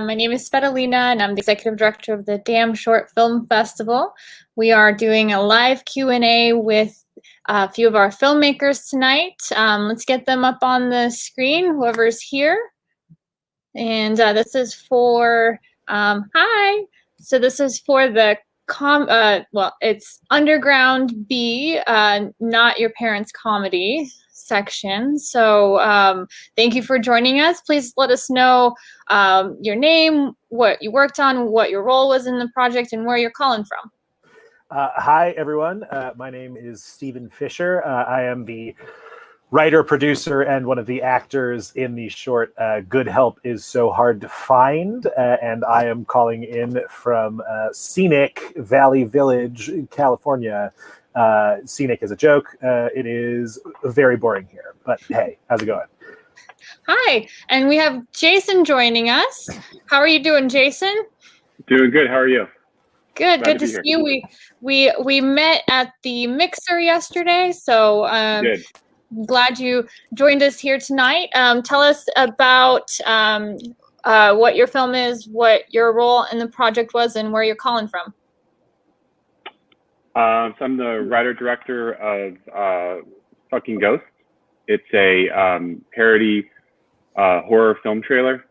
My name is Svetlana, and I'm the executive director of the Damn Short Film Festival. We are doing a live Q&A with a few of our filmmakers tonight. Let's get them up on the screen, whoever's here. And this is for, hi. So this is for the, it's Underground B, Not Your Parents' Comedy section. So thank you for joining us. Please let us know your name, what you worked on, what your role was in the project, and where you're calling from. Hi, everyone. My name is Stephen Fisher. I am the writer, producer, and one of the actors in the short Good Help Is So Hard to Find. And I am calling in from scenic Valley Village, California. Scenic is a joke. It is very boring here, but hey, how's it going? Hi, and we have Jason joining us. How are you doing, Jason? Doing good. How are you? Good. Good to see you. We met at the Mixer yesterday, so Good. Glad you joined us here tonight. Tell us about what your film is, what your role in the project was, and where you're calling from. So I'm the writer-director of Fucking Ghost. It's a parody horror film trailer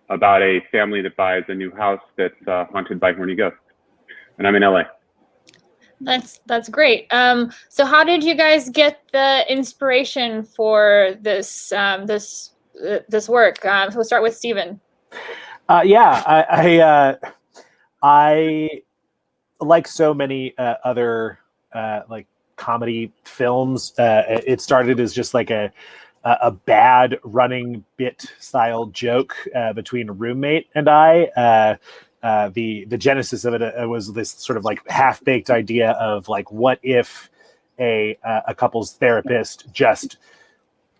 about a family that buys a new house that's haunted by horny ghosts. And I'm in LA. That's great. So how did you guys get the inspiration for this this work? So we'll start with Stephen. I like so many other like comedy films. It started as just like a bad running bit style joke between a roommate and I. The genesis of it was this sort of like half-baked idea of like, what if a couple's therapist just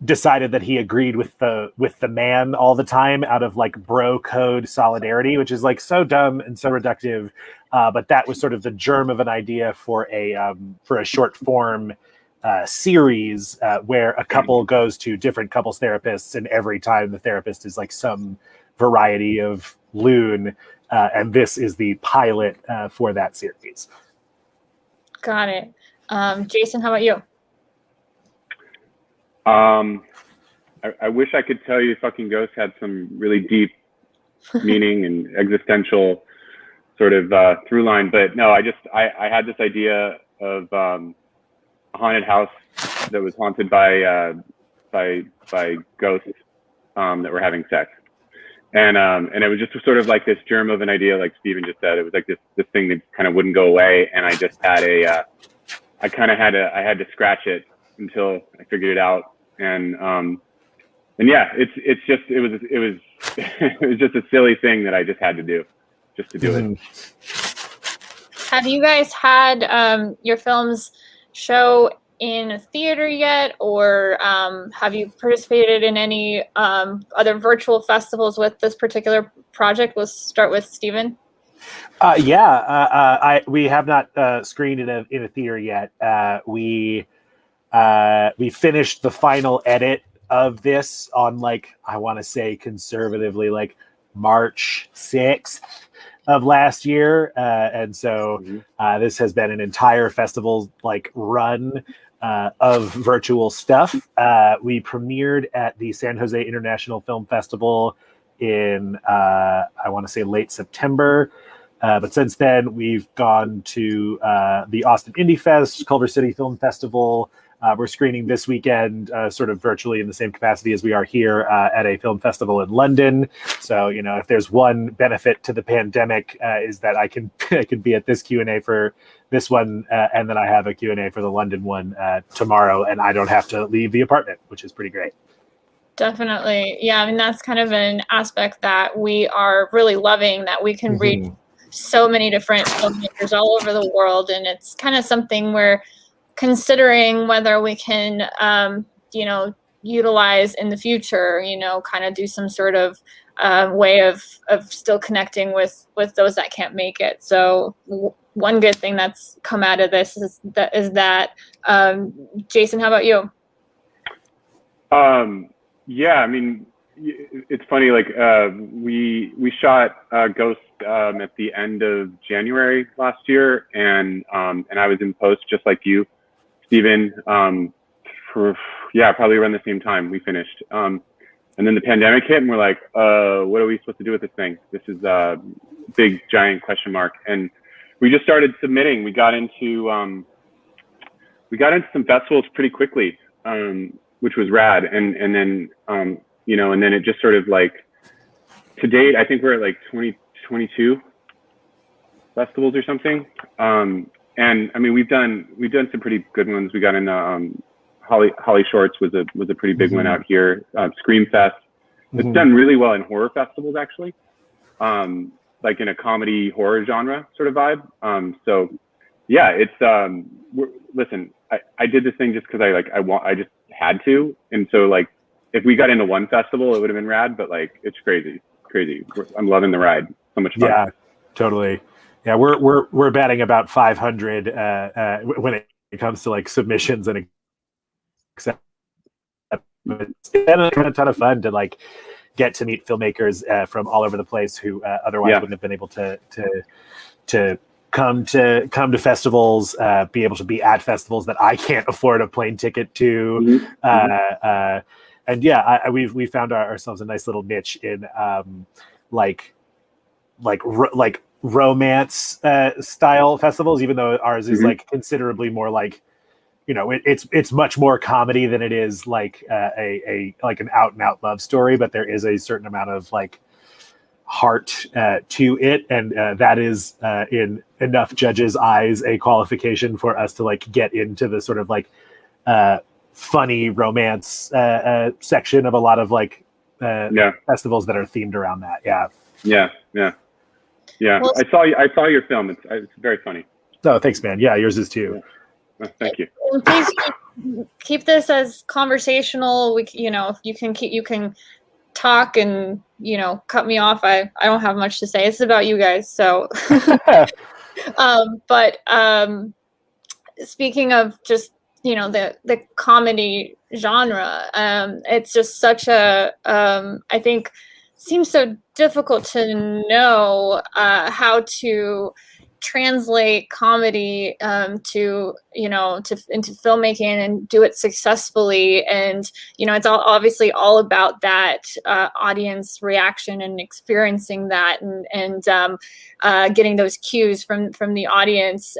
decided that he agreed with the man all the time out of like bro code solidarity, which is like so dumb and so reductive, but that was sort of the germ of an idea for a short form series where a couple goes to different couples therapists, and every time the therapist is like some variety of loon. And this is the pilot for that series. Got it. Jason, how about you? I wish I could tell you Fucking Ghost had some really deep meaning and existential sort of through line, but no, I had this idea of a haunted house that was haunted by ghosts that were having sex. And it was just sort of like this germ of an idea, like Stephen just said. It was like this thing that kind of wouldn't go away, and I just had I had to scratch it until I figured it out. And yeah, it was it was just a silly thing that I just had to do, just to do it. Have you guys had your films show in a theater yet, or have you participated in any other virtual festivals with this particular project? We'll start with Stephen. We have not screened in a theater yet. We finished the final edit of this on, like, I want to say conservatively, like March 6th of last year, and so this has been an entire festival like run of virtual stuff. We premiered at the San Jose International Film Festival in I want to say late September, but since then we've gone to the Austin Indie Fest, Culver City Film Festival. We're screening this weekend sort of virtually in the same capacity as we are here at a film festival in London. So, you know, if there's one benefit to the pandemic is that I can be at this Q&A for this one, and then I have a Q&A for the London one tomorrow, and I don't have to leave the apartment, which is pretty great. Definitely. Yeah, I mean, that's kind of an aspect that we are really loving, that we can reach so many different filmmakers all over the world, and it's kind of something we're considering whether we can, utilize in the future, kind of do some sort of way of still connecting with those that can't make it. So one good thing that's come out of this is that Jason, how about you? Yeah, I mean, it's funny, like we shot Ghost at the end of January last year, and I was in post just like you, Steven, for probably around the same time we finished. And then the pandemic hit, and we're like, what are we supposed to do with this thing? This is a big giant question mark. And we just started submitting. We got into some festivals pretty quickly, which was rad. And then and then it just sort of like, to date, I think we're at like 22 festivals or something. And I mean, we've done some pretty good ones. We got into Holly Shorts was a pretty big one out here. Scream Fest. It's done really well in horror festivals, actually. Like in a comedy horror genre sort of vibe. So yeah, it's listen, I did this thing just because I just had to. And so like, if we got into one festival, it would have been rad, but like, it's crazy. I'm loving the ride. So much fun. Yeah, totally. Yeah. We're batting about 500 when it comes to like submissions and acceptance. It's been a ton of fun to like get to meet filmmakers from all over the place who otherwise wouldn't have been able to come to festivals, be able to be at festivals that I can't afford a plane ticket to. And yeah, we found ourselves a nice little niche in like romance style festivals, even though ours is like considerably more like, it's much more comedy than it is like like an out and out love story, but there is a certain amount of like heart to it, and that is in enough judges' eyes a qualification for us to like get into the sort of like funny romance section of a lot of like festivals that are themed around that. Yeah. Well, I saw your film. It's very funny. Oh, thanks, man. Yeah, yours is too. Oh, thank you. Please keep this as conversational. You can talk and cut me off. I don't have much to say. It's about you guys. So, but speaking of just the comedy genre, it's just such a I think seems so difficult to know how to translate comedy into filmmaking and do it successfully. And it's obviously all about that audience reaction and experiencing that and getting those cues from the audience.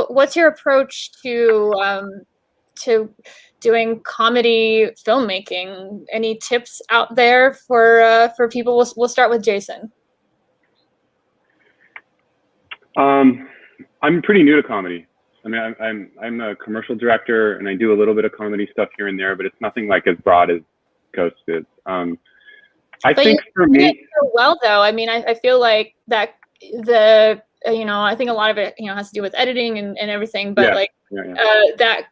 What's your approach to doing comedy filmmaking? Any tips out there for people? We'll start with Jason. I'm pretty new to comedy. I mean, I'm a commercial director, and I do a little bit of comedy stuff here and there, but it's nothing like as broad as Ghost is. I think for me, so well though. I mean, I feel like that I think a lot of it has to do with editing and everything, but that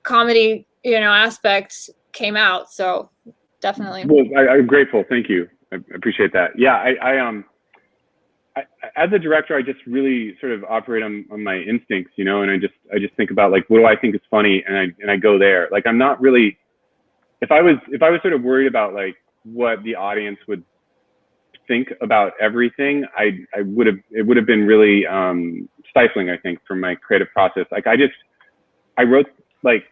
comedy aspect came out, so definitely. Well, I'm grateful. Thank you. I appreciate that. Yeah, I as a director, I just really sort of operate on my instincts, and I just think about like, what do I think is funny, and I go there. Like, I'm not really, if I was sort of worried about like what the audience would think about everything, it would have been really stifling, I think, for my creative process. Like, I wrote like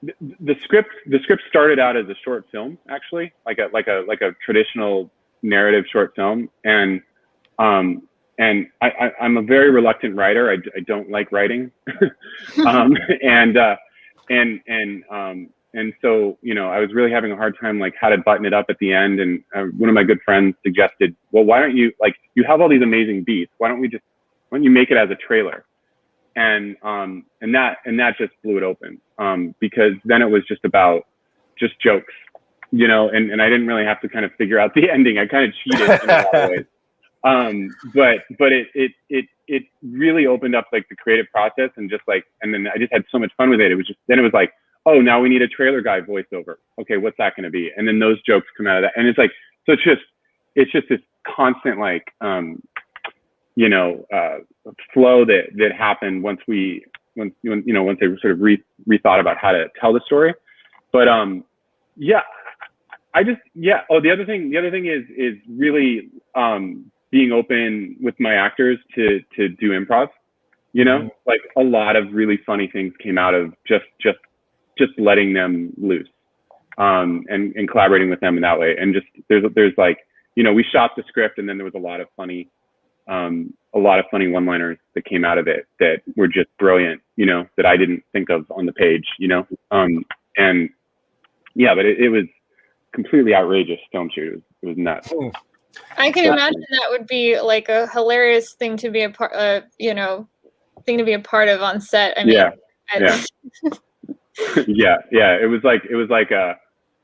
the script started out as a short film, actually, like a traditional narrative short film, and I'm a very reluctant writer. I don't like writing. And so, I was really having a hard time, like, how to button it up at the end. And one of my good friends suggested, well, why don't you, like, you have all these amazing beats. Why don't you make it as a trailer? And that just blew it open. Because then it was just about just jokes, and I didn't really have to kind of figure out the ending. I kind of cheated in a lot of ways. But it really opened up like the creative process, and then I just had so much fun with it. It was like, oh, now we need a trailer guy voiceover. Okay, what's that going to be? And then those jokes come out of that, and it's like, so it's just this constant like flow that happened once they sort of rethought about how to tell the story. But I just, yeah. Oh, the other thing is really being open with my actors to do improv. You know, like a lot of really funny things came out of just letting them loose, and collaborating with them in that way. And just there's like, you know, we shot the script, and then there was a lot of funny one-liners that came out of it that were just brilliant, you know, that I didn't think of on the page, you know. And yeah, but it was completely outrageous film shoot. It was nuts. I can imagine that would be like a hilarious thing to be a part, thing to be a part of on set. I mean, yeah. Yeah. It was like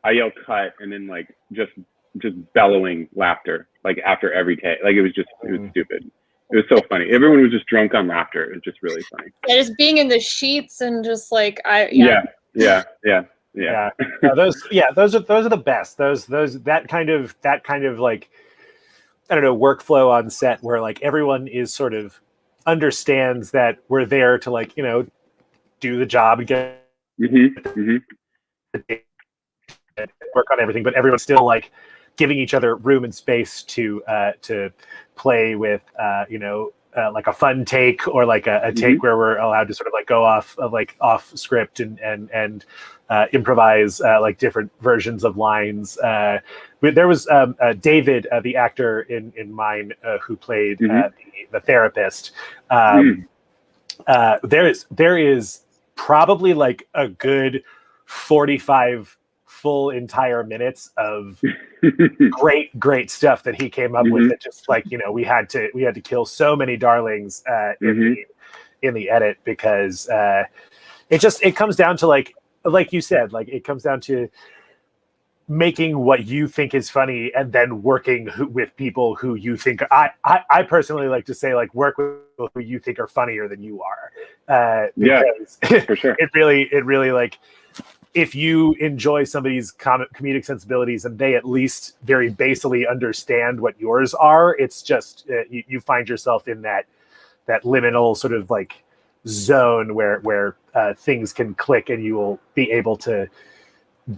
I yelled cut, and then like just bellowing laughter like after every take. Like it was stupid. It was so funny. Everyone was just drunk on laughter. It was just really funny. Yeah, just being in the sheets and just like Yeah. No, those are the best. That kind of like, I don't know, workflow on set where like everyone is sort of understands that we're there to like, you know, do the job and get work on everything, but everyone's still like giving each other room and space to play with, like a fun take, or like a take where we're allowed to sort of like go off script and improvise like different versions of lines. There was David, the actor in mine, who played the therapist. There is probably like a good 45 full entire minutes of great stuff that he came up with. That just like, you know, we had to kill so many darlings in the edit, because it comes down to like you said, like it comes down to making what you think is funny and then working with people who you think, I personally like to say, like, work with people who you think are funnier than you are. Because for sure. It really like, if you enjoy somebody's comedic sensibilities and they at least very basally understand what yours are, it's just you find yourself in that liminal sort of like zone where things can click, and you will be able to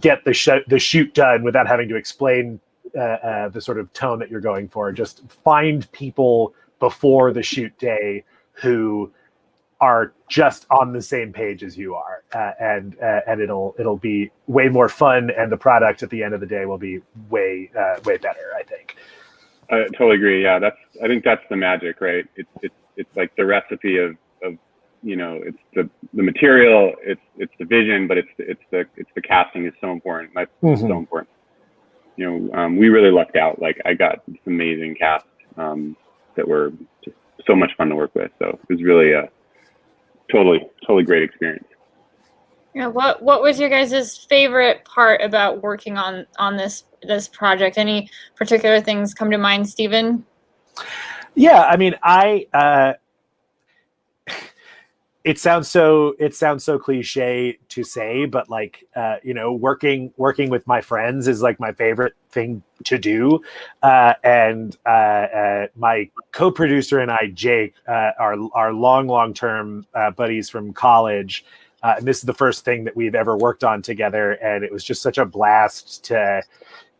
get the shoot done without having to explain the sort of tone that you're going for. Just find people before the shoot day who are just on the same page as you are, and it'll be way more fun, and the product at the end of the day will be way better, I think. I totally agree. Yeah, I think that's the magic, right? It's like the recipe of you know, it's the material, it's the vision, but it's the casting is so important. That's so important. You know, we really lucked out. Like, I got this amazing cast that were just so much fun to work with. So it was really a totally great experience. Yeah. What was your guys' favorite part about working on this project? Any particular things come to mind, Stephen? Yeah, I mean, it sounds so cliche to say, but like, you know, working with my friends is like my favorite thing to do. And my co-producer and I, Jake, are long-term buddies from college. And this is the first thing that we've ever worked on together. And it was just such a blast to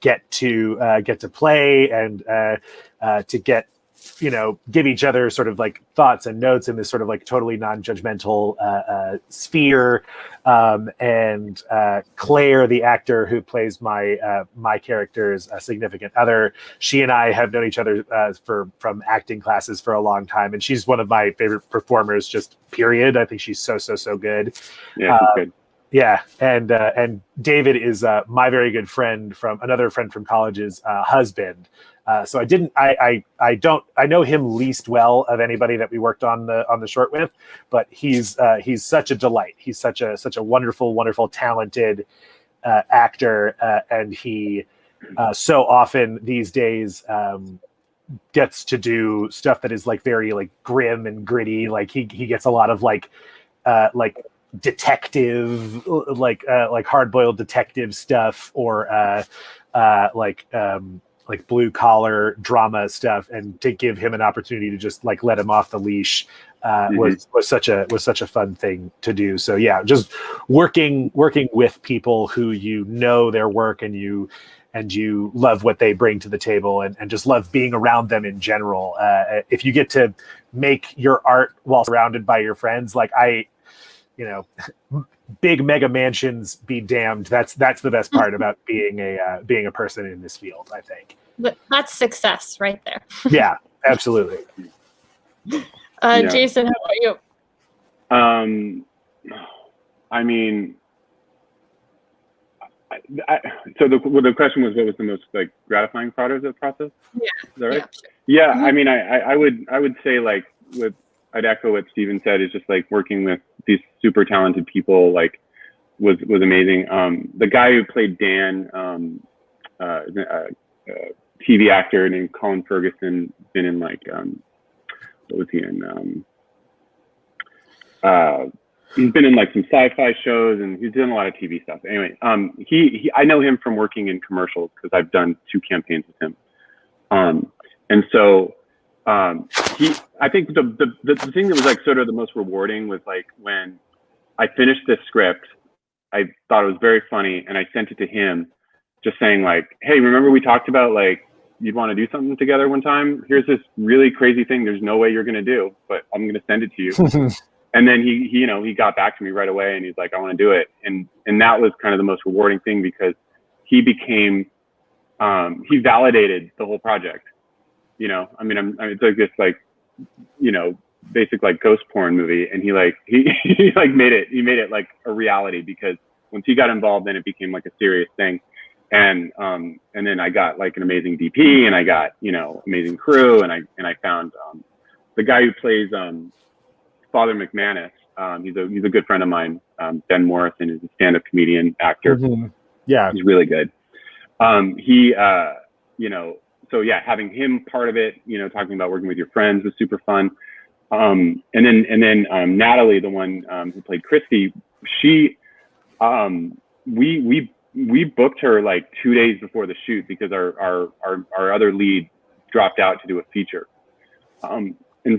get to play and to get, you know, give each other sort of like thoughts and notes in this sort of like totally non-judgmental sphere. And Claire, the actor who plays my character's significant other, she and I have known each other from acting classes for a long time, and she's one of my favorite performers, just period. I think she's so good. Yeah, she's good. Yeah, and David is my very good friend from college's husband. So I know him least well of anybody that we worked on the short with, but he's such a delight. He's such a wonderful, talented actor, and he so often these days gets to do stuff that is like very like grim and gritty. Like he gets a lot of like detective, like hard-boiled detective stuff, or like blue collar drama stuff, and to give him an opportunity to just like let him off the leash was such a fun thing to do. So yeah, just working with people who you know their work, and you and you love what they bring to the table, and just love being around them in general. If you get to make your art while surrounded by your friends, like big mega mansions be damned. That's the best part about being a person in this field, I think. But that's success right there. Yeah, absolutely. Jason, how about you? I mean, so the question was, what was the most like gratifying part of the process? Yeah. Is that right? Yeah, sure. Yeah, Mm-hmm. I mean, I would say, like, I'd echo what Steven said, is just like working with these super talented people, like, was amazing. The guy who played Dan, TV actor named Colin Ferguson, been in like, what was he in? He's been in like some sci-fi shows, and he's doing a lot of TV stuff. Anyway, I know him from working in commercials because I've done 2 campaigns with him. And so I think the thing that was like sort of the most rewarding was like when I finished this script, I thought it was very funny, and I sent it to him, just saying like, hey, remember we talked about like you'd want to do something together one time? Here's this really crazy thing there's no way you're gonna do, but I'm gonna send it to you. And then he got back to me right away, and he's like, I want to do it. And that was kind of the most rewarding thing, because he became, he validated the whole project. I mean, it's like this, like, basic like ghost porn movie. And he like made it like a reality, because once he got involved, then it became like a serious thing. And then I got like an amazing DP, and I got, amazing crew. And I found, the guy who plays, Father McManus, he's a good friend of mine. Ben Morrison is a stand-up comedian, actor. Mm-hmm. Yeah, he's really good. So yeah, having him part of it, talking about working with your friends was super fun. And then Natalie, the one who played Christy, she, we booked her like 2 days before the shoot, because our other lead dropped out to do a feature, and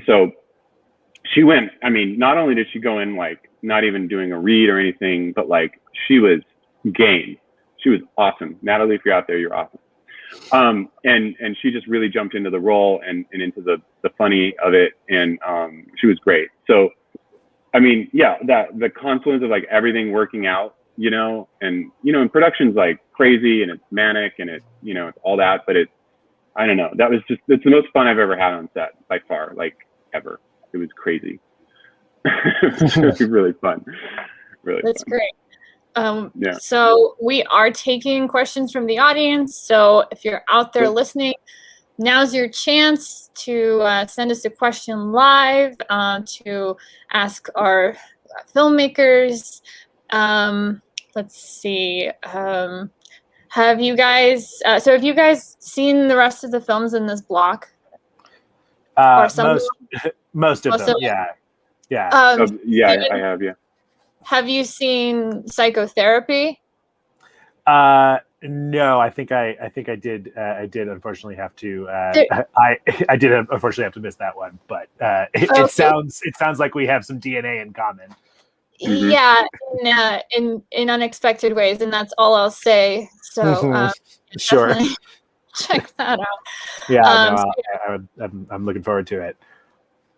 so she went. I mean, not only did she go in like not even doing a read or anything, but like she was game. She was awesome. Natalie, if you're out there, you're awesome. And she just really jumped into the role and into the funny of it, and she was great. So, I mean, yeah, the confluence of like everything working out, and and production's like crazy, and it's manic, and it's all that, but I don't know. It's the most fun I've ever had on set by far, like ever. It was crazy. It was really fun. Really That's fun. great. Yeah. So we are taking questions from the audience. So if you're out there listening, now's your chance to send us a question live, to ask our filmmakers. Let's see. Have you guys seen the rest of the films in this block? Or some most of them, them? yeah. Yeah, I have, yeah. Have you seen Psychotherapy? No, I think I did. I did unfortunately have to. I did unfortunately have to miss that one. But it sounds like we have some DNA in common. Mm-hmm. Yeah, in unexpected ways, and that's all I'll say. So sure, check that out. Yeah, I'm looking forward to it.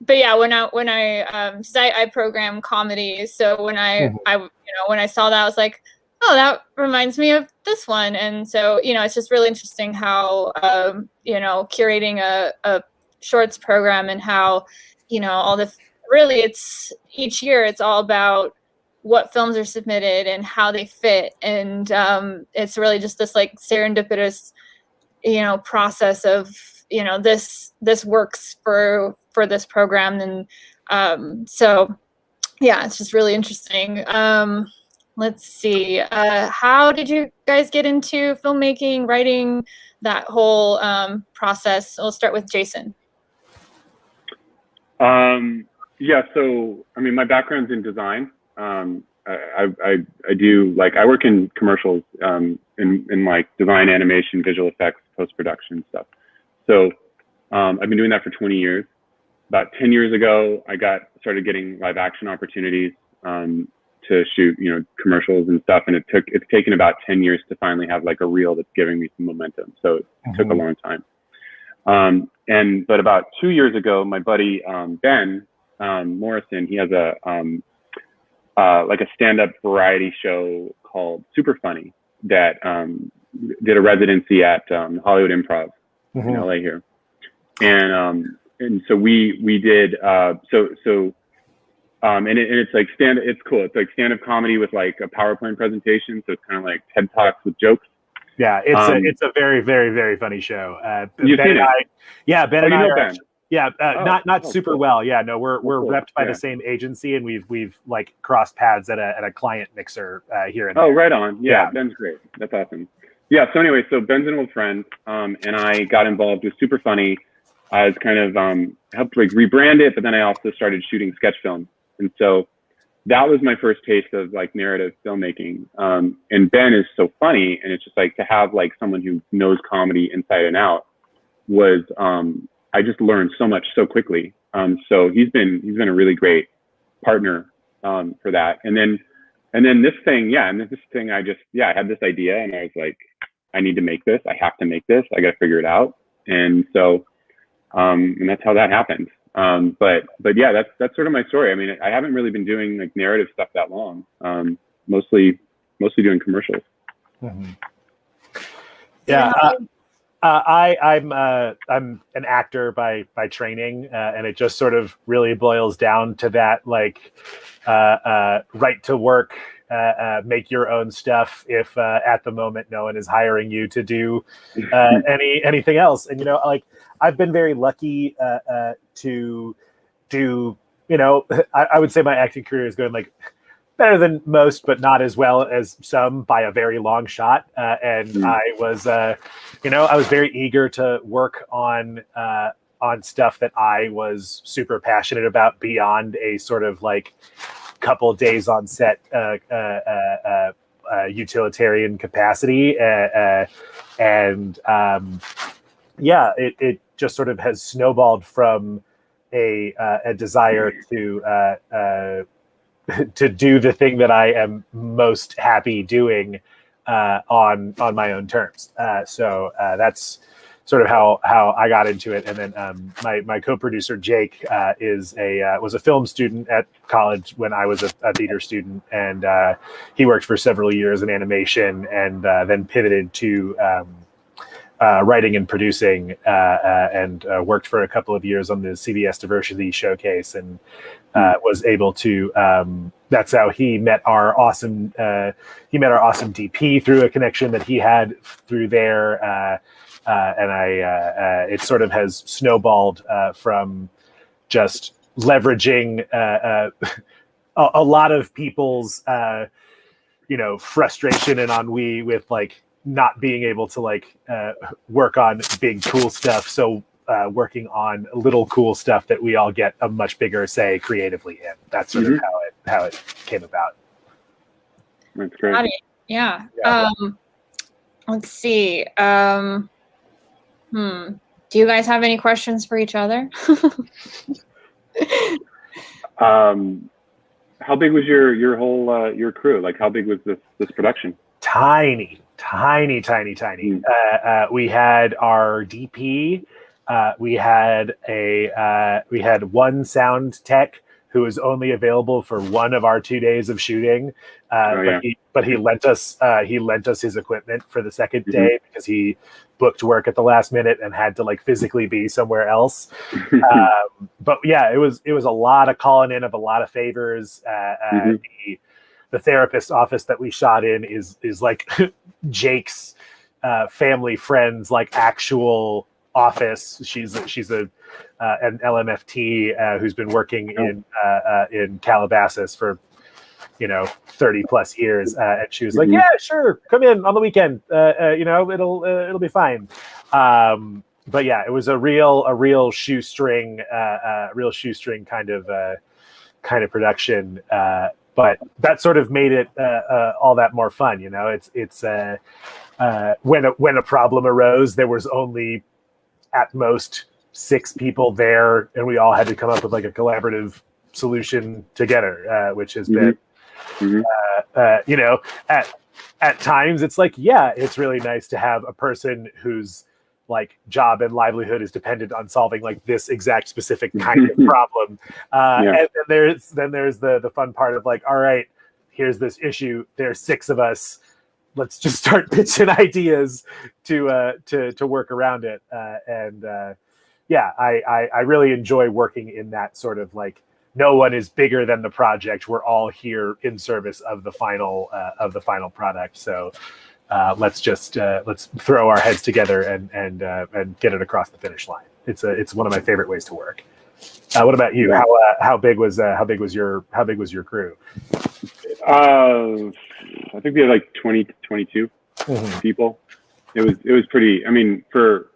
But yeah, when I program comedies, so when I saw that, I was like, oh, that reminds me of this one. And so it's just really interesting how curating a shorts program, and how all the really, it's each year it's all about what films are submitted and how they fit, and it's really just this like serendipitous process of this works for this program. And so yeah, it's just really interesting. Let's see, how did you guys get into filmmaking, writing, that whole process? We'll start with Jason. Yeah, so I mean, my background's in design. I do, like, I work in commercials, in like design, animation, visual effects, post-production stuff. So I've been doing that for 20 years. About 10 years ago, I started getting live action opportunities, to shoot, commercials and stuff. And it's taken about 10 years to finally have like a reel that's giving me some momentum. So it took a long time. But about 2 years ago, my buddy, Ben Morrison, he has like a stand-up variety show called Super Funny that did a residency at Hollywood Improv in LA here. And so we did, and it's like it's cool. It's like stand-up comedy with like a PowerPoint presentation. So it's kind of like TED Talks with jokes. Yeah, it's a very, very, very funny show. You've Ben seen and it? Ben and I are Ben? Yeah, not super cool. well. Yeah, no, we're cool. repped by the same agency, and we've like crossed paths at a client mixer here and there. Oh, right on. Yeah, Ben's great. That's awesome. Yeah. So anyway, so Ben's an old friend, and I got involved with Super Funny. I was kind of helped like rebrand it, but then I also started shooting sketch films, and so that was my first taste of like narrative filmmaking. And Ben is so funny, and it's just like to have like someone who knows comedy inside and out was. I just learned so much so quickly. So he's been a really great partner for that. And then this thing, I had this idea, and I was like, I need to make this. I have to make this. I got to figure it out. And so, and that's how that happened. But yeah, that's sort of my story. I mean, I haven't really been doing like narrative stuff that long. Mostly doing commercials. Mm-hmm. Yeah. I'm an actor by training, and it just sort of really boils down to that, like, right to work, make your own stuff if at the moment no one is hiring you to do anything else. And like I've been very lucky to do. I would say my acting career is going like better than most, but not as well as some by a very long shot. And I was, I was very eager to work on stuff that I was super passionate about beyond a sort of like couple days on set utilitarian capacity. It just sort of has snowballed from a desire to do the thing that I am most happy doing on my own terms. So that's sort of how I got into it. And then my co-producer Jake was a film student at college when I was a theater student, and he worked for several years in animation, and then pivoted to writing and producing, and worked for a couple of years on the CBS Diversity Showcase, and was able to. That's how he met our awesome DP through a connection that he had through there, and it sort of has snowballed from just leveraging a lot of people's frustration and ennui with like not being able to like work on big cool stuff. So working on little cool stuff that we all get a much bigger say creatively in. That's sort of how it came about. That's great. Yeah. Let's see. Do you guys have any questions for each other? How big was your whole your crew? Like, how big was this production? Tiny. We had our DP. We had one sound tech who was only available for one of our 2 days of shooting. But he lent us his equipment for the second day because he booked work at the last minute and had to like physically be somewhere else. But yeah, it was a lot of calling in of a lot of favors. The therapist's office that we shot in is like Jake's family friends, like actual office. She's an LMFT who's been working in Calabasas for 30 plus years, and she was like, yeah, sure, come in on the weekend, it'll be fine. But yeah, it was a real shoestring kind of production, but that sort of made it all that more fun. It's when a problem arose, there was only at most 6 people there, and we all had to come up with like a collaborative solution together, which has been Mhm. You know, at times it's like, yeah, it's really nice to have a person whose like job and livelihood is dependent on solving like this exact specific kind of problem. Yeah. And then there's the fun part of like, all right, here's this issue. There's 6 of us. Let's just start pitching ideas to work around it. Yeah, I really enjoy working in that sort of like, no one is bigger than the project. We're all here in service of the final product. So let's throw our heads together and get it across the finish line. It's one of my favorite ways to work. What about you? Yeah. How big was your crew? I think we had like 20, 22 people. It was pretty. I mean, for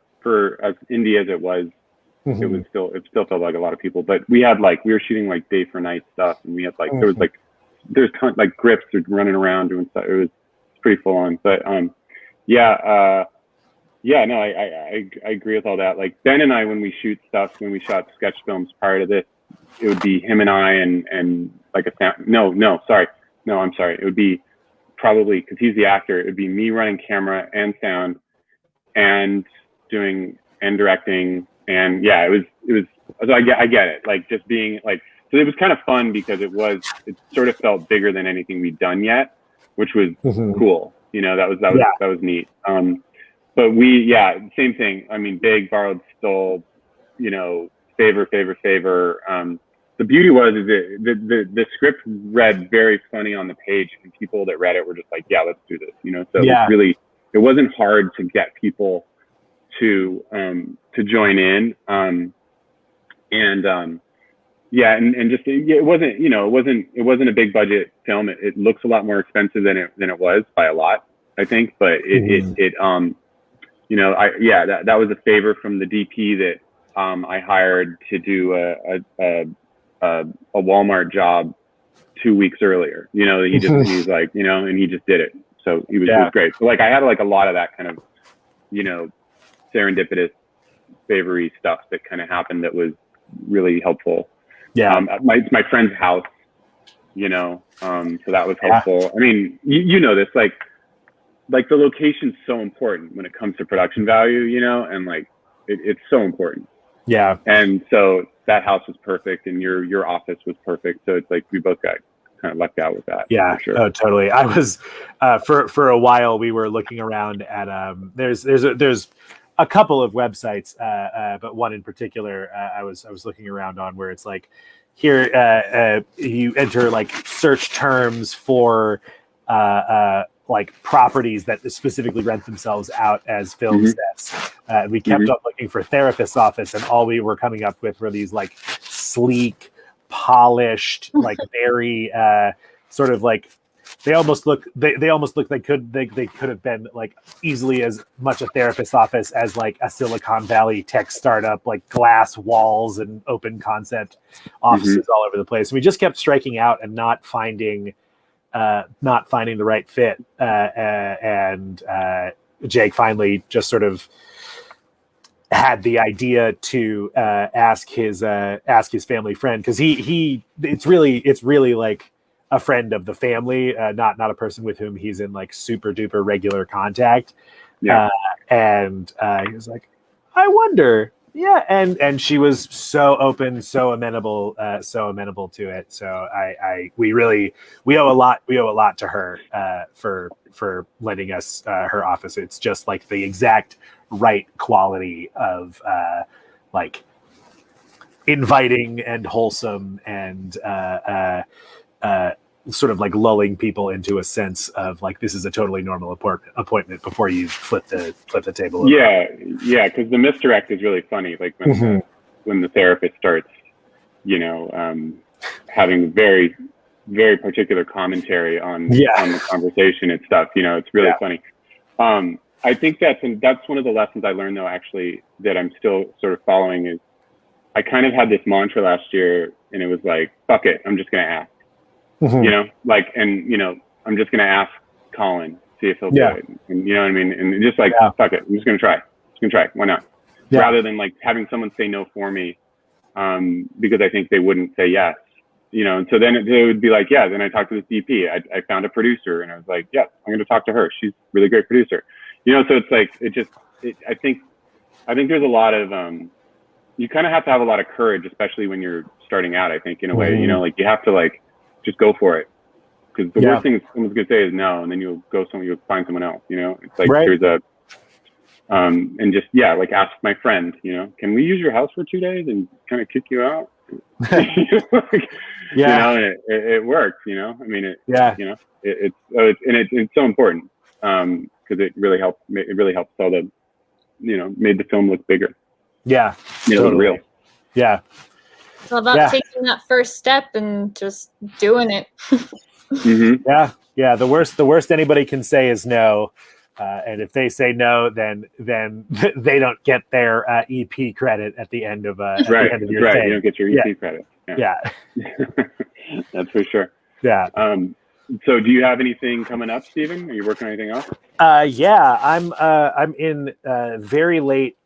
as indie as it was, it still felt like a lot of people. But we were shooting like day for night stuff, and we had like there's like grips running around doing stuff. It was pretty full on. But I agree with all that. Like Ben and I, when we shot sketch films prior to this, it would be him and I and like a sound. I'm sorry. It would be probably, because he's the actor, it would be me running camera and sound and doing and directing. And yeah, it was. So I get it. Like just being like, so it was kind of fun because it sort of felt bigger than anything we'd done yet, which was cool. You know, that was neat. But same thing. I mean, big, borrowed, stole, you know, favor. The beauty was is that the script read very funny on the page, and people that read it were just like, yeah, let's do this. You know, so it wasn't hard to get people to join in. It wasn't a big budget film. It looks a lot more expensive than it was by a lot, I think. But that was a favor from the DP that I hired to do a Walmart job 2 weeks earlier. You know, he's like, you know, and he just did it. So he was great. So like I had like a lot of that kind of, you know, serendipitous favory stuff that kind of happened that was really helpful. Yeah. It's my friend's house, you know, so that was helpful. I mean, you know this, like the location's so important when it comes to production value, you know, and like it's so important. Yeah. And so that house was perfect, and your office was perfect. So it's like we both got kind of lucked out with that. Yeah. For sure. Oh, totally. I was for a while we were looking around at there's a couple of websites, but one in particular I was looking around on where it's like, here you enter like search terms for like properties that specifically rent themselves out as film sets. We kept on looking for therapist's office, and all we were coming up with were these like sleek, polished, like very sort of like, they almost look like they could have been like easily as much a therapist's office as like a Silicon Valley tech startup, like glass walls and open concept offices all over the place. And we just kept striking out and not finding the right fit. And Jake finally just sort of had the idea to ask his family friend, because it's really like a friend of the family, not a person with whom he's in like super duper regular contact. Yeah. And he was like, I wonder. Yeah. And she was so open, so amenable to it. So we owe a lot to her for lending us her office. It's just like the exact right quality of like inviting and wholesome and sort of like lulling people into a sense of like, this is a totally normal appointment before you flip the table over. Yeah, because the misdirect is really funny. Like when the therapist starts, you know, having very, very particular commentary on the conversation and stuff. You know, it's really funny. I think that's one of the lessons I learned, though, actually, that I'm still sort of following is, I kind of had this mantra last year, and it was like, fuck it, I'm just going to ask. You know, like, and, you know, I'm just going to ask Colin, see if he'll do it. And you know what I mean? And just like, fuck it, I'm just going to try. Why not? Rather than like having someone say no for me, because I think they wouldn't say yes. and so then it would be like, yeah, then I talked to this DP. I found a producer, and I was like, yeah, I'm going to talk to her. She's a really great producer. So it's like, I think there's a lot of, you kind of have to have a lot of courage, especially when you're starting out, I think, in a way, like you have to like, just go for it. Because the worst thing someone's going to say is no, and then you'll find someone else, It's like, there's a, and just, like ask my friend, can we use your house for 2 days and kind of kick you out? It works, I mean, it's so important, because it really helped sell the, made the film look bigger. Yeah. Totally. Real. Yeah. It's all about taking that first step and just doing it. Yeah. The worst anybody can say is no. And if they say no, then they don't get their EP credit at the end of the end of your thing. You don't get your EP credit. Yeah. That's for sure. Yeah. So do you have anything coming up, Stephen? Are you working on anything else? Yeah, I'm in very late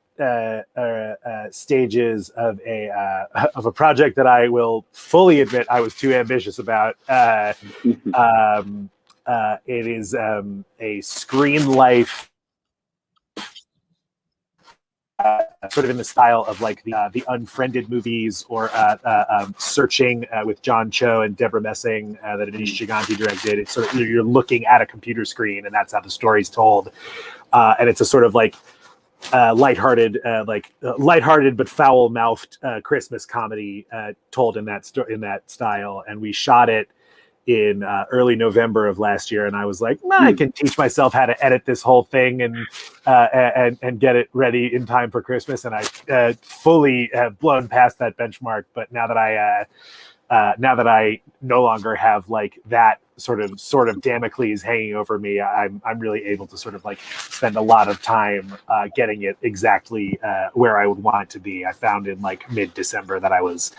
stages of a project that I will fully admit I was too ambitious about. It is a screen life, sort of in the style of like the Unfriended movies, or Searching with John Cho and Deborah Messing that Anish Giganti directed. It's sort of, you're looking at a computer screen, and that's how the story's told. And it's a sort of like lighthearted but foul-mouthed Christmas comedy told in that style. And we shot it in early November of last year, and I was like, I can teach myself how to edit this whole thing and get it ready in time for Christmas. And I fully have blown past that benchmark. But now that I no longer have like that sort of Damocles hanging over me, I'm really able to sort of like spend a lot of time getting it exactly where I would want it to be. I found in like mid-December that I was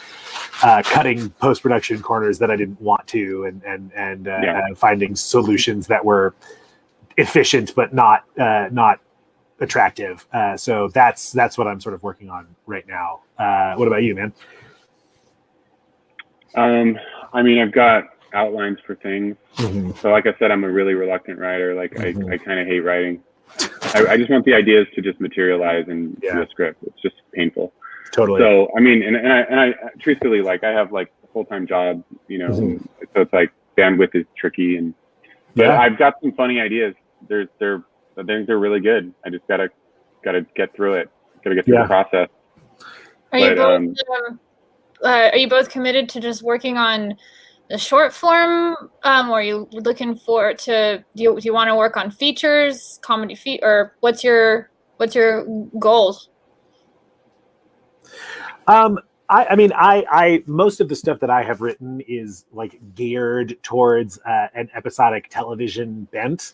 cutting post-production corners that I didn't want to, and finding solutions that were efficient but not attractive. So that's what I'm sort of working on right now. What about you, man? I mean, I've got outlines for things. So like I said, I'm a really reluctant writer. Like I kind of hate writing. I just want the ideas to just materialize and do a script. It's just painful. Totally. So I mean, and I truthfully, like I have like a full-time job, so it's like bandwidth is tricky, but I've got some funny ideas. I think they're really good. I just gotta get through it. Gotta get through the process. Are you both committed to just working on the short form, or are you looking forward to? Do you want to work on features, comedy or what's your goals? I mean, most of the stuff that I have written is like geared towards an episodic television bent.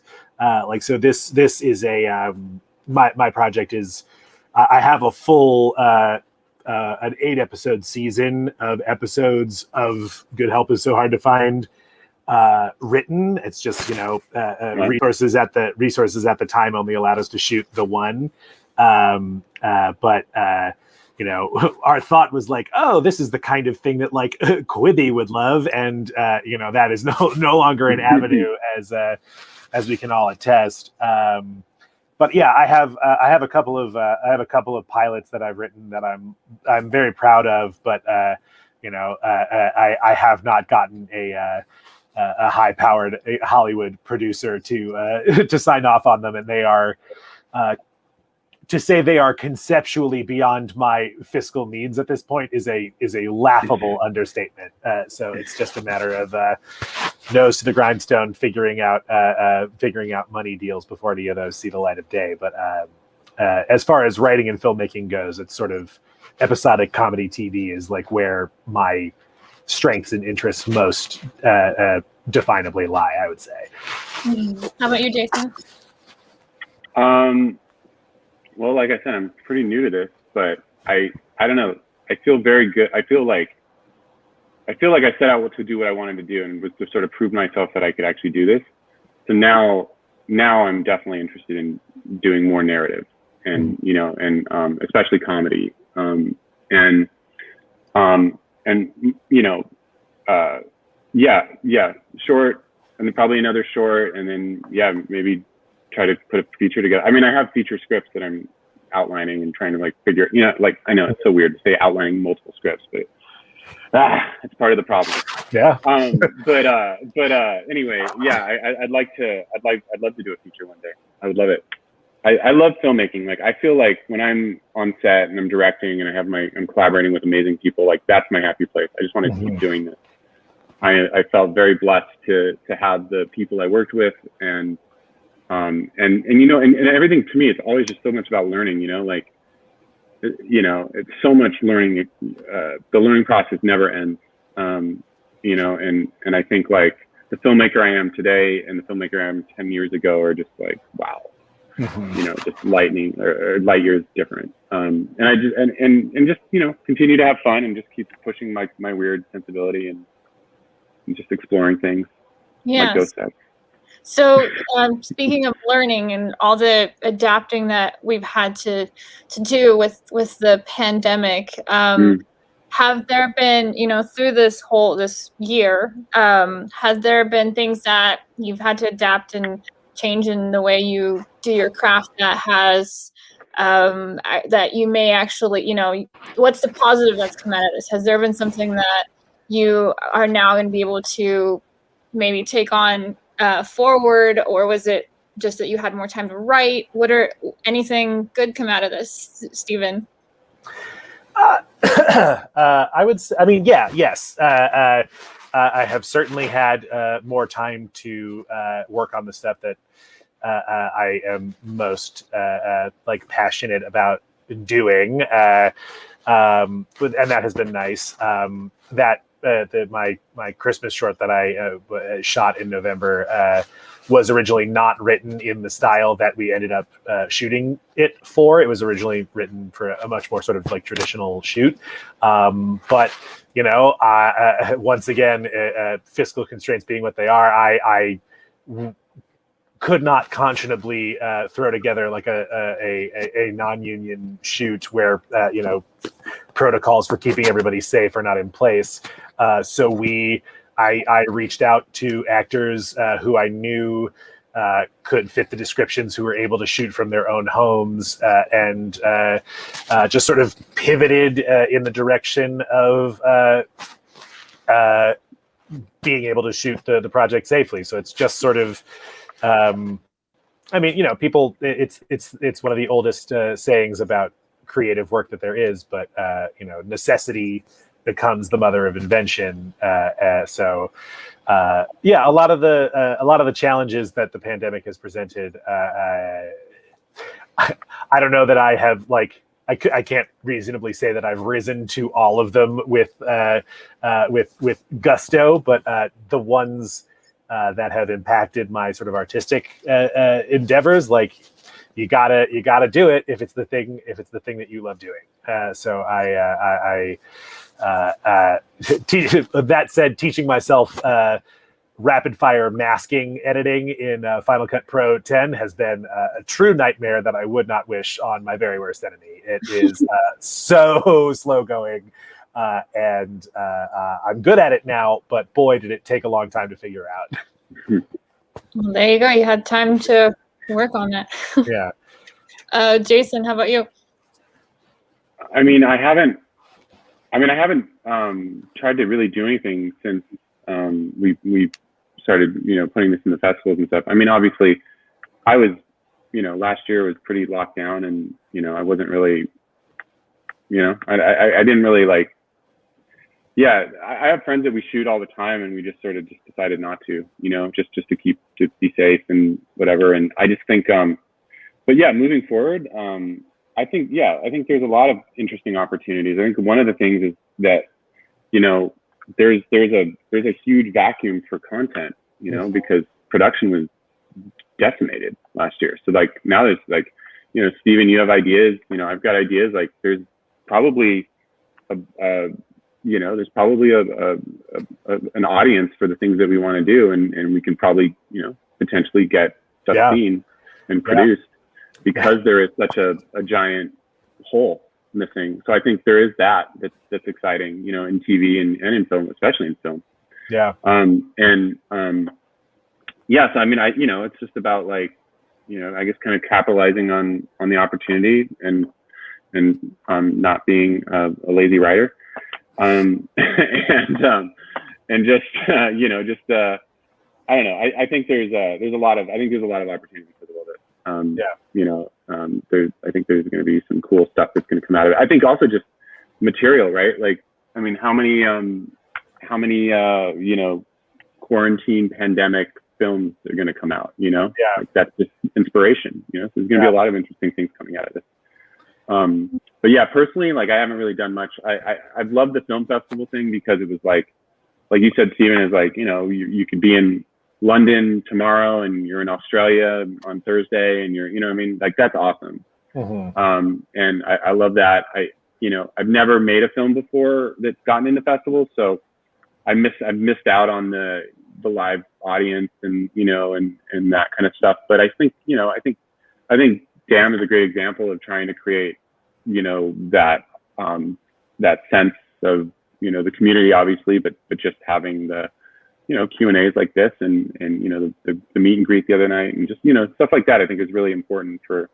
So this is my project is I have a full an 8-episode season of episodes of Good Help Is So Hard to Find written. It's just resources at the time only allowed us to shoot the one, but our thought was like, oh, this is the kind of thing that like Quibi would love, and that is no longer an avenue as we can all attest. But yeah, I have a couple of pilots that I've written that I'm very proud of, but I have not gotten a high-powered Hollywood producer to sign off on them, and they are to say they are conceptually beyond my fiscal means at this point is a laughable understatement. So it's just a matter of nose to the grindstone, figuring out money deals before any of those see the light of day. But as far as writing and filmmaking goes, it's sort of episodic comedy TV is like where my strengths and interests most definably lie, I would say. How about you, Jason? Well, like I said, I'm pretty new to this, but I don't know. I feel very good. I feel like I set out to do what I wanted to do, and was to sort of prove myself that I could actually do this. So now I'm definitely interested in doing more narrative, and especially comedy, short, and then probably another short, and then maybe try to put a feature together. I mean, I have feature scripts that I'm outlining and trying to like figure, like I know it's so weird to say outlining multiple scripts, but it's part of the problem. Yeah. But anyway, I'd love to do a feature one day. I would love it. I love filmmaking. Like, I feel like when I'm on set and I'm directing and I'm collaborating with amazing people, like that's my happy place. I just want to keep doing this. I felt very blessed to have the people I worked with, and everything. To me, it's always just so much about learning, like, it's so much learning. The learning process never ends. And I think like the filmmaker I am today and the filmmaker I am 10 years ago are just like, wow, just lightning or light years different. And I just, and just, continue to have fun and just keep pushing my weird sensibility and just exploring things. Yes. Like Ghost said. So speaking of learning and all the adapting that we've had to do with the pandemic, have there been, through this year, has there been things that you've had to adapt and change in the way you do your craft that has that you may actually, what's the positive that's come out of this? Has there been something that you are now going to be able to maybe take on forward, or was it just that you had more time to write? Anything good come out of this, Stephen? I would say, yes. I have certainly had more time to work on the stuff that I am most passionate about doing, and that has been nice. My Christmas short that I shot in November was originally not written in the style that we ended up shooting it for. It was originally written for a much more sort of like traditional shoot. But once again, fiscal constraints being what they are, I could not conscionably throw together like a non-union shoot where protocols for keeping everybody safe are not in place. So I reached out to actors who I knew could fit the descriptions, who were able to shoot from their own homes, and just sort of pivoted in the direction of being able to shoot the project safely. So it's just sort of, people, it's one of the oldest sayings about creative work that there is, but necessity becomes the mother of invention. So a lot of the challenges that the pandemic has presented, I don't know that I have I can't reasonably say that I've risen to all of them with gusto, but the ones that have impacted my sort of artistic endeavors, like you gotta do it if it's the thing that you love doing. So that said, teaching myself rapid fire masking editing in Final Cut Pro 10 has been a true nightmare that I would not wish on my very worst enemy. It is so slow going. And I'm good at it now, but boy, did it take a long time to figure out. Well, there you go. You had time to work on that. Yeah. Jason, how about you? I haven't tried to really do anything since we started, putting this in the festivals and stuff. Obviously, I was, last year was pretty locked down, and I wasn't really, I didn't really like. Yeah, I have friends that we shoot all the time, and we just sort of just decided not to, just to be safe and whatever. And I just think, but yeah, moving forward, I think there's a lot of interesting opportunities. I think one of the things is that, there's a huge vacuum for content, because production was decimated last year. So now there's Steven, you have ideas, I've got ideas. There's probably there's probably an audience for the things that we want to do, and we can probably potentially get stuff seen and produced because there is such a giant hole missing. So I think there is that's exciting, in TV and in film, especially in film. Yeah. Yeah, so I mean, it's just about like, I guess kind of capitalizing on the opportunity and not being a lazy writer, and just I don't know. I think there's a lot of opportunity for the world. I think there's going to be some cool stuff that's going to come out of it. I think also just material, right? Like, I mean, how many quarantine pandemic films are going to come out? Like that's just inspiration. So there's going to be a lot of interesting things coming out of this. But yeah, personally, like I haven't really done much. I've loved the film festival thing because it was like you said, Stephen, is like, you could be in London tomorrow and you're in Australia on Thursday and you're, I mean, like that's awesome. Mm-hmm. And I love that. I've never made a film before that's gotten into festivals. So I've missed out on the live audience and, and that kind of stuff. But I think Damn is a great example of trying to create, that sense of, the community, obviously, but just having the, Q&As like this and the meet and greet the other night and just, stuff like that, I think is really important for,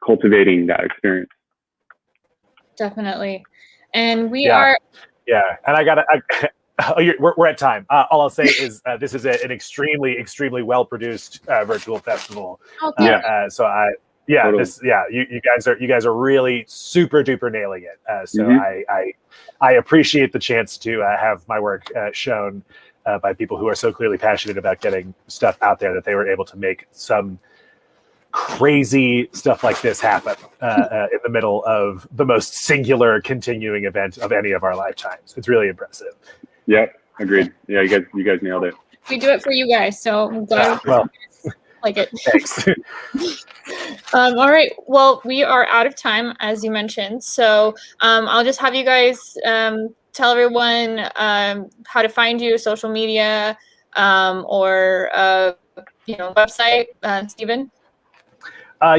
cultivating that experience. Definitely. And we are. Yeah. And we're at time. All I'll say is this is an extremely, extremely well-produced virtual festival. Okay. Totally. You guys are really super duper nailing it. So I appreciate the chance to have my work shown by people who are so clearly passionate about getting stuff out there that they were able to make some crazy stuff like this happen in the middle of the most singular continuing event of any of our lifetimes. It's really impressive. Yep, agreed. Yeah, you guys nailed it. We do it for you guys, so I'm glad like it. Thanks. All right. Well, we are out of time, as you mentioned. So I'll just have you guys tell everyone how to find you, social media, or website. Stephen. Follow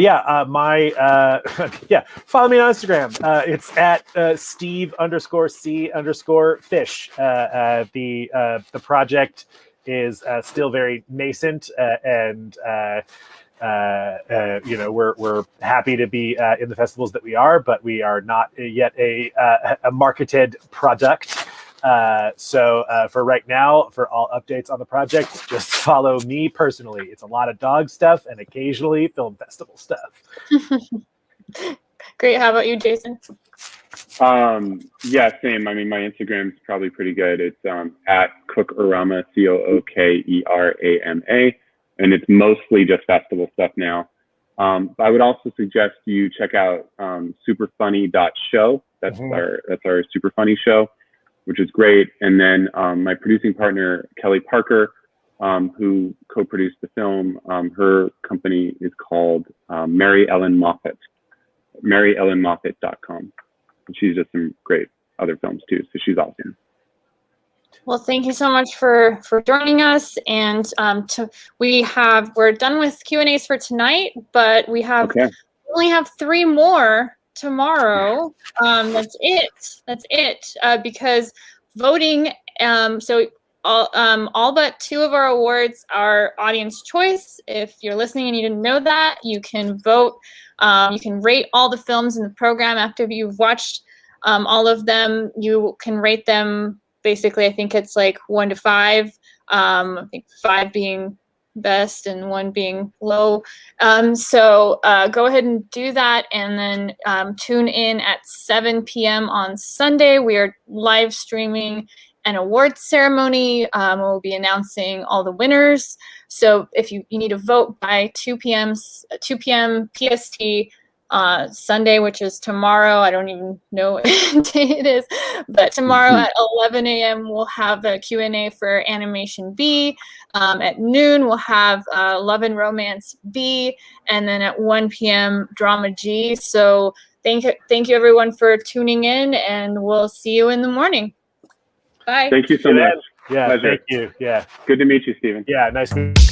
me on Instagram. It's at Steve_C_fish. The project is still very nascent, and we're happy to be in the festivals that we are, but we are not yet a marketed product. So for right now, for all updates on the project, just follow me personally. It's a lot of dog stuff and occasionally film festival stuff. Great. How about you, Jason? Yeah, same. I mean, my Instagram's probably pretty good. It's at Cookerama, COOKERAMA, and it's mostly just festival stuff now. I would also suggest you check out superfunny.show. That's our super funny show, which is great. And then my producing partner, Kelly Parker, who co-produced the film, her company is called Mary Ellen Moffat, MaryEllenMoffat.com. And she's just some great other films too, so she's awesome. Well, thank you so much for joining us. And we're done with Q&As for tonight, but we only have 3 more tomorrow. That's it. Because voting. So all but 2 of our awards are audience choice. If you're listening and you didn't know that, you can vote. You can rate all the films in the program after you've watched all of them. You can rate them. Basically, I think it's like 1 to 5. I think 5 being best and 1 being low. So go ahead and do that, and then tune in at 7 p.m. on Sunday. We are live streaming an awards ceremony. We'll be announcing all the winners. So if you need to vote by 2 p.m. PST, Sunday, which is tomorrow. I don't even know what day it is, but tomorrow at 11 a.m. we'll have a Q&A for Animation B. At noon we'll have Love and Romance B, and then at 1 p.m. Drama G. So thank you everyone for tuning in, and we'll see you in the morning. Bye. Thank you so much. Yeah, Pleasure. thank you. Yeah. Good to meet you, Stephen. Yeah, nice to meet you.